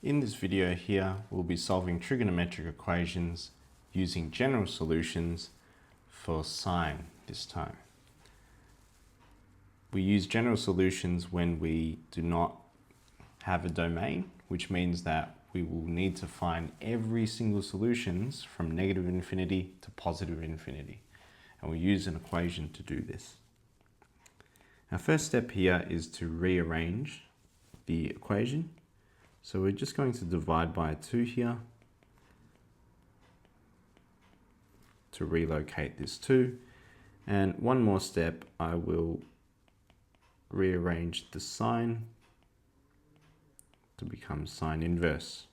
In this video here, we'll be solving trigonometric equations using general solutions for sine this time. We use general solutions when we do not have a domain, which means that we will need to find every single solutions from negative infinity to positive infinity. And we'll use an equation to do this. Our first step here is to rearrange the equation. So we're just going to divide by 2 here to relocate this 2. And one more step, I will rearrange the sine to become sine inverse.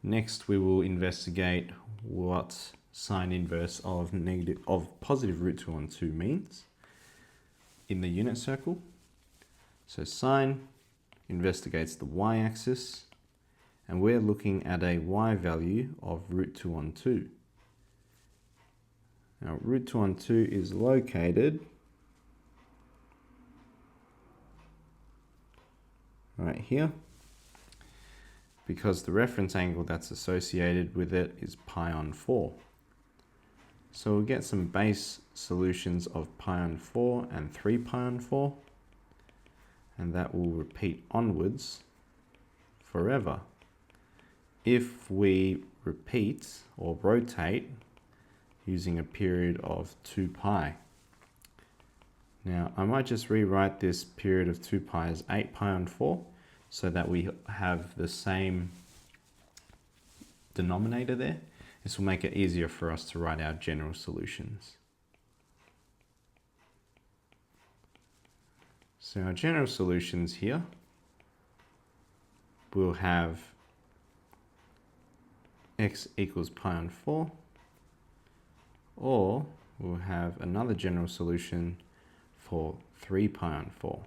Next, we will investigate what sine inverse of positive root 2 on 2 means in the unit circle. So sine investigates the y-axis, and we're looking at a y value of root 2 on 2. Now, root 2 on 2 is located right here, because the reference angle that's associated with it is pi on 4. So we'll get some base solutions of pi on 4 and 3 pi on 4. And that will repeat onwards forever. If we repeat or rotate using a period of 2 pi. Now, I might just rewrite this period of 2 pi as 8 pi on 4 so that we have the same denominator there. This will make it easier for us to write our general solutions. So our general solutions here will have x equals pi on 4, or we'll have another general solution for 3 pi on 4.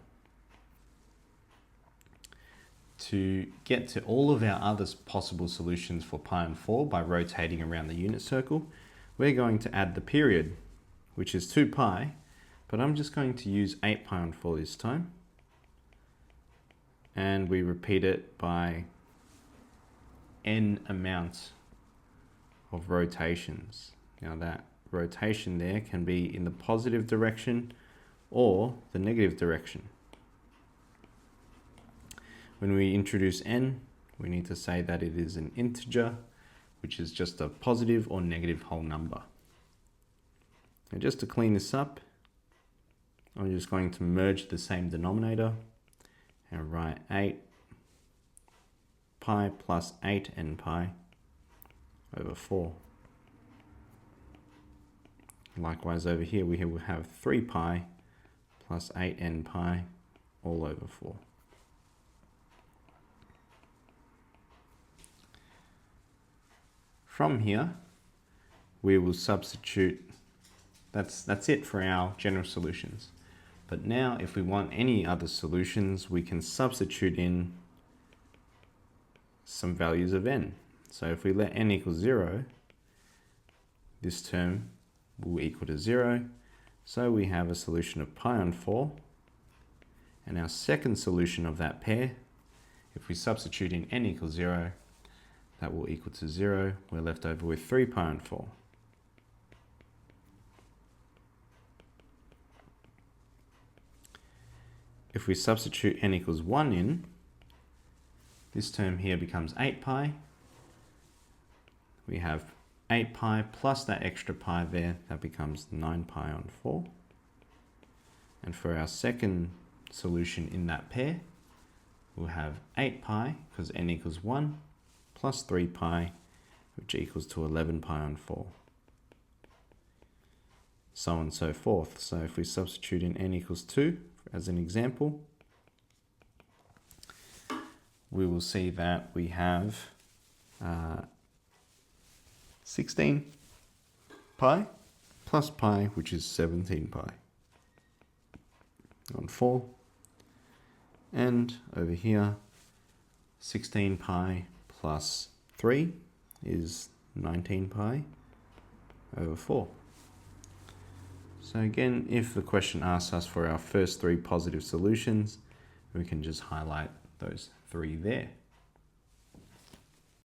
To get to all of our other possible solutions for pi on 4 by rotating around the unit circle, we're going to add the period, which is 2 pi, but I'm just going to use 8 pi on 4 this time. And we repeat it by n amount of rotations. Now that rotation there can be in the positive direction or the negative direction. When we introduce n, we need to say that it is an integer, which is just a positive or negative whole number. And just to clean this up, I'm just going to merge the same denominator and write 8 pi plus 8n pi over 4. Likewise over here we will have 3 pi plus 8n pi all over 4. From here we will substitute, that's it for our general solutions. But now if we want any other solutions, we can substitute in some values of n. So if we let n equal 0, this term will equal to 0. So we have a solution of pi on 4. And our second solution of that pair, if we substitute in n equals 0, that will equal to 0. We're left over with 3 pi on 4. If we substitute n equals 1 in, this term here becomes 8 pi. We have 8 pi plus that extra pi there, that becomes 9 pi on 4. And for our second solution in that pair, we'll have 8 pi, because n equals 1, plus 3 pi, which equals to 11 pi on 4. So on and so forth. So if we substitute in n equals 2, as an example, we will see that we have 16 pi plus pi, which is 17 pi on 4. And over here, 16 pi plus 3 is 19 pi over 4. So again, if the question asks us for our first 3 positive solutions, we can just highlight those 3 there.